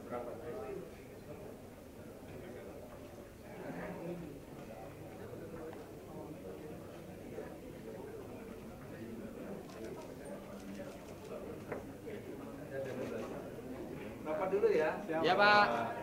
Rapat dulu ya. Ya, Pak.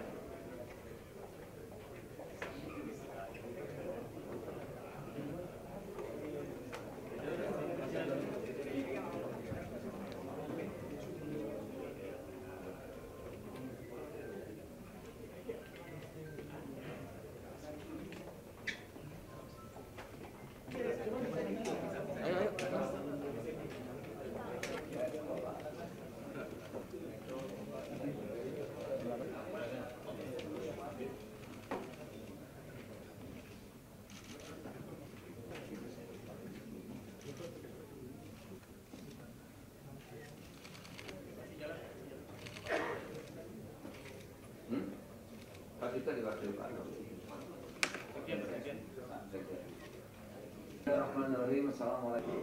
Pak kita diwakili Pak. Bismillahirrahmanirrahim. Assalamualaikum.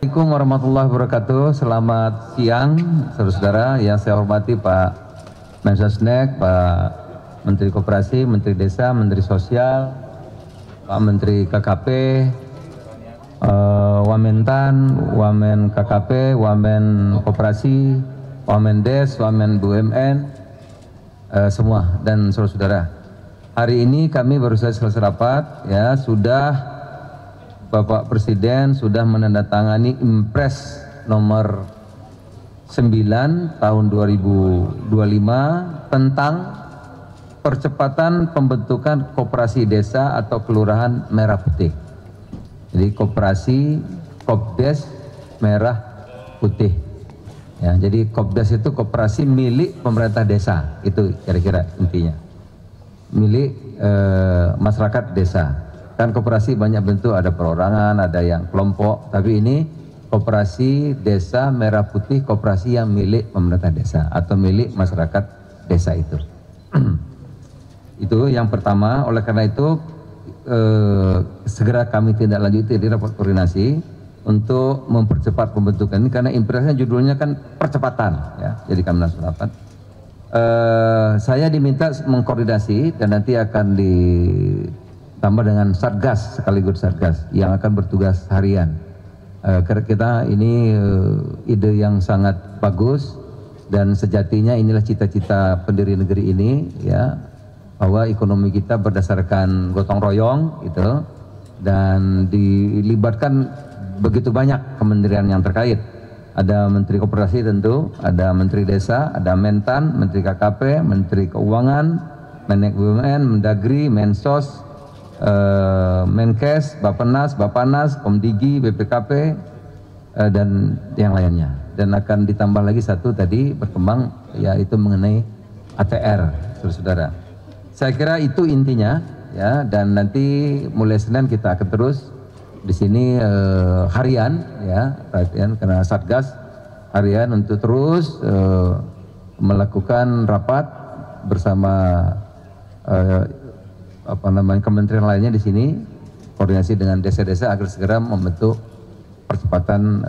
Assalamualaikum warahmatullahi wabarakatuh. Selamat siang, saudara-saudara. Yang saya hormati Pak Mensesnek, Pak Menteri Koperasi, Menteri Desa, Menteri Sosial, Pak Menteri KKP, Wamentan, Wamen KKP, Wamen Koperasi, Wamen Des, Wamen BUMN, semua dan saudara-saudara. Hari ini kami baru saja selesai rapat, ya sudah. Bapak Presiden sudah menandatangani Impres nomor 9 tahun 2025 tentang percepatan pembentukan koperasi desa atau kelurahan merah putih. Jadi koperasi Kopdes merah putih. Ya, jadi Kopdes itu koperasi milik pemerintah desa, itu kira-kira intinya. Milik masyarakat desa. Kan koperasi banyak bentuk, ada perorangan, ada yang kelompok, tapi ini koperasi desa merah putih, koperasi yang milik pemerintah desa atau milik masyarakat desa itu. Itu yang pertama. Oleh karena itu segera kami tindak lanjuti di rapat koordinasi untuk mempercepat pembentukan ini, karena impresnya judulnya kan percepatan, ya. Jadi kami langsung rapat. Saya diminta mengkoordinasi dan nanti akan ditambah dengan Satgas, sekaligus Satgas yang akan bertugas harian. Kita ini ide yang sangat bagus dan sejatinya inilah cita-cita pendiri negeri ini, ya, bahwa ekonomi kita berdasarkan gotong royong gitu, dan dilibatkan begitu banyak kementerian yang terkait. Ada Menteri Koperasi tentu, ada Menteri Desa, ada Mentan, Menteri KKP, Menteri Keuangan, Menek BUMN, Mendagri, Mensos, Menkes, Bapenas, Bapanas, Komdigi, BPKP, dan yang lainnya. Dan akan ditambah lagi satu tadi berkembang, yaitu mengenai ATR, saudara-saudara. Saya kira itu intinya, ya. Dan nanti mulai Senin kita akan terus di sini harian, ya, perhatian karena Satgas harian untuk terus melakukan rapat bersama kementerian lainnya di sini, koordinasi dengan desa-desa agar segera membentuk percepatan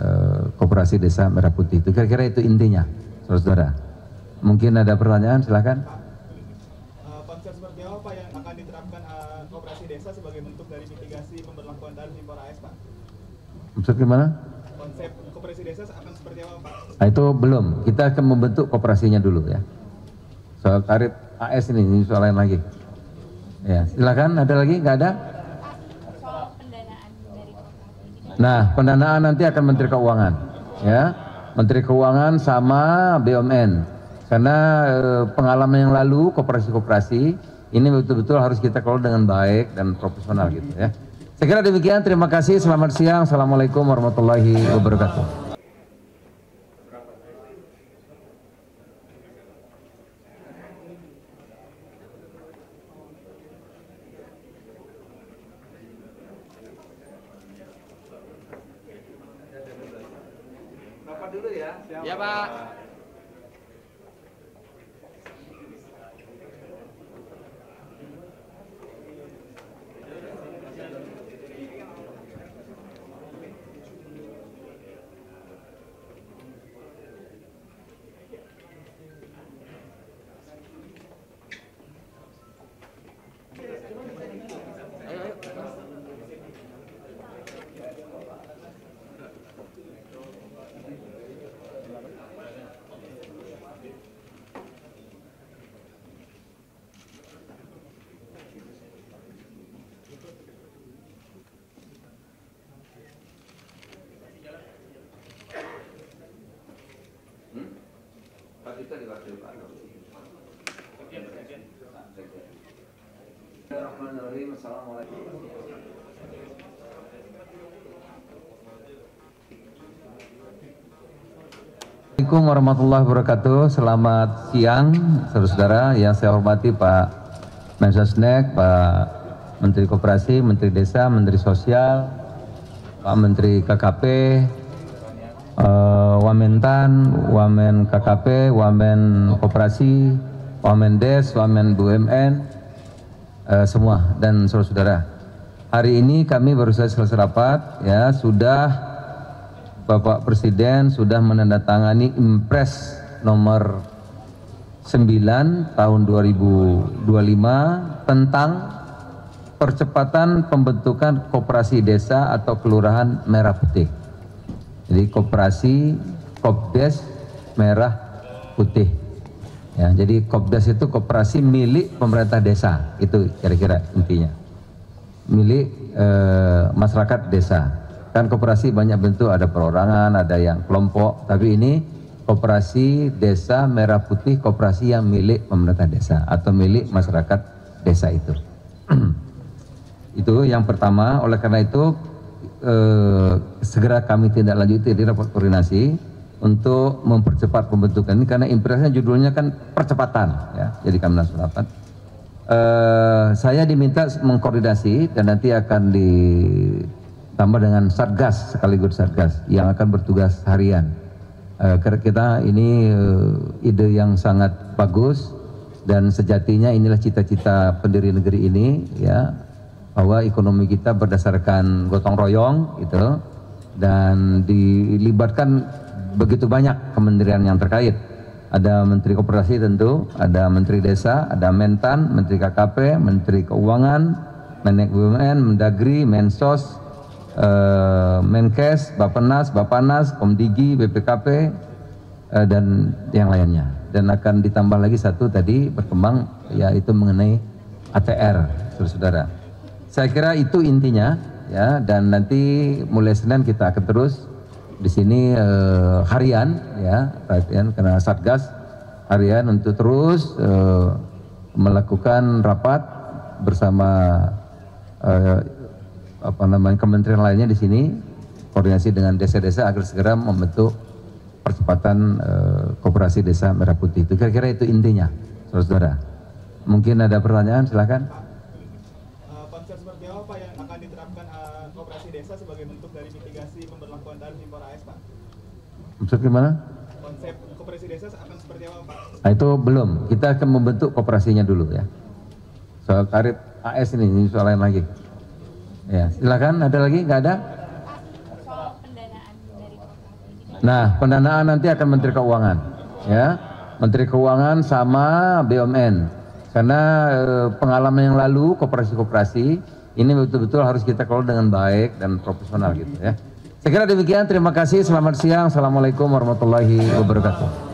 koperasi desa merah putih. Itu kira-kira itu intinya, saudara-saudara. Mungkin ada pertanyaan, silakan. Konsep seperti apa Pak yang akan diterapkan koperasi desa sebagai bentuk dari mitigasi pemberlakuan tarif impor AS, Pak? Maksud gimana? Konsep koperasi desa akan seperti apa, Pak? Nah, itu belum. Kita akan membentuk koperasinya dulu, ya. Soal tarif AS ini soal lain lagi. Ya, silakan. Ada lagi? Nggak ada? Soal pendanaan dari koperasi. Nah, pendanaan nanti akan Menteri Keuangan, ya. Menteri Keuangan sama BUMN. Karena pengalaman yang lalu koperasi-koperasi ini betul-betul harus kita kelola dengan baik dan profesional gitu, ya. Saya kira demikian. Terima kasih. Selamat siang. Assalamualaikum warahmatullahi wabarakatuh. Rapat dulu ya. Ya, Pak. itu diwakili Pak. Assalamualaikum. Assalamualaikum warahmatullahi wabarakatuh. Selamat siang, saudara-saudara. Yang saya hormati Pak Mensesnek, Pak Menteri Koperasi, Menteri Desa, Menteri Sosial, Pak Menteri KKP, Wamentan, Wamen KKP, Wamen Koperasi, Wamen Des, Wamen BUMN, semua dan saudara-saudara. Hari ini kami baru saja selesai rapat, ya, sudah Bapak Presiden sudah menandatangani Impres nomor 9 tahun 2025 tentang percepatan pembentukan koperasi desa atau kelurahan merah putih. Jadi koperasi Kopdes merah putih. Ya, jadi Kopdes itu koperasi milik pemerintah desa, itu kira-kira intinya. Milik masyarakat desa. Kan koperasi banyak bentuk, ada perorangan, ada yang kelompok, tapi ini koperasi desa merah putih, koperasi yang milik pemerintah desa atau milik masyarakat desa itu. Itu yang pertama. Oleh karena itu segera kami tindak lanjuti di rapat koordinasi untuk mempercepat pembentukan ini, karena impresnya judulnya kan percepatan, ya. Jadi kami langsung rapat. Saya diminta mengkoordinasi dan nanti akan ditambah dengan satgas, sekaligus satgas yang akan bertugas harian. Karena kita ini ide yang sangat bagus dan sejatinya inilah cita-cita pendiri negeri ini, ya, bahwa ekonomi kita berdasarkan gotong royong gitu, dan dilibatkan begitu banyak kementerian yang terkait. Ada Menteri Koperasi tentu, ada Menteri Desa, ada Mentan, Menteri KKP, Menteri Keuangan, Menek BUMN, Mendagri, Mensos, Menkes, Bapenas, Bapanas, Komdigi, BPKP, dan yang lainnya. Dan akan ditambah lagi satu tadi berkembang, yaitu mengenai ATR, saudara-saudara. Saya kira itu intinya, ya. Dan nanti mulai Senin kita akan terus di sini harian, ya, perhatian karena satgas harian untuk terus melakukan rapat bersama kementerian lainnya di sini, koordinasi dengan desa-desa agar segera membentuk percepatan koperasi desa merah putih. Itu kira-kira itu intinya, saudara-saudara. Mungkin ada pertanyaan, silakan. Konsep seperti apa Pak yang akan diterapkan koperasi desa sebagai bentuk dari mitigasi pemberlakuan tarif impor AS, Pak? Maksud gimana? Konsep koperasi desa akan seperti apa, Pak? Nah, itu belum. Kita akan membentuk koperasinya dulu, ya. Soal tarif AS ini soal lain lagi. Ya, silakan. Ada lagi? Nggak ada? Soal pendanaan dari koperasi. Nah, pendanaan nanti akan Menteri Keuangan, ya. Menteri Keuangan sama BUMN. Karena pengalaman yang lalu koperasi-koperasi ini betul-betul harus kita kelola dengan baik dan profesional gitu, ya. Saya kira demikian. Terima kasih. Selamat siang. Assalamualaikum warahmatullahi wabarakatuh.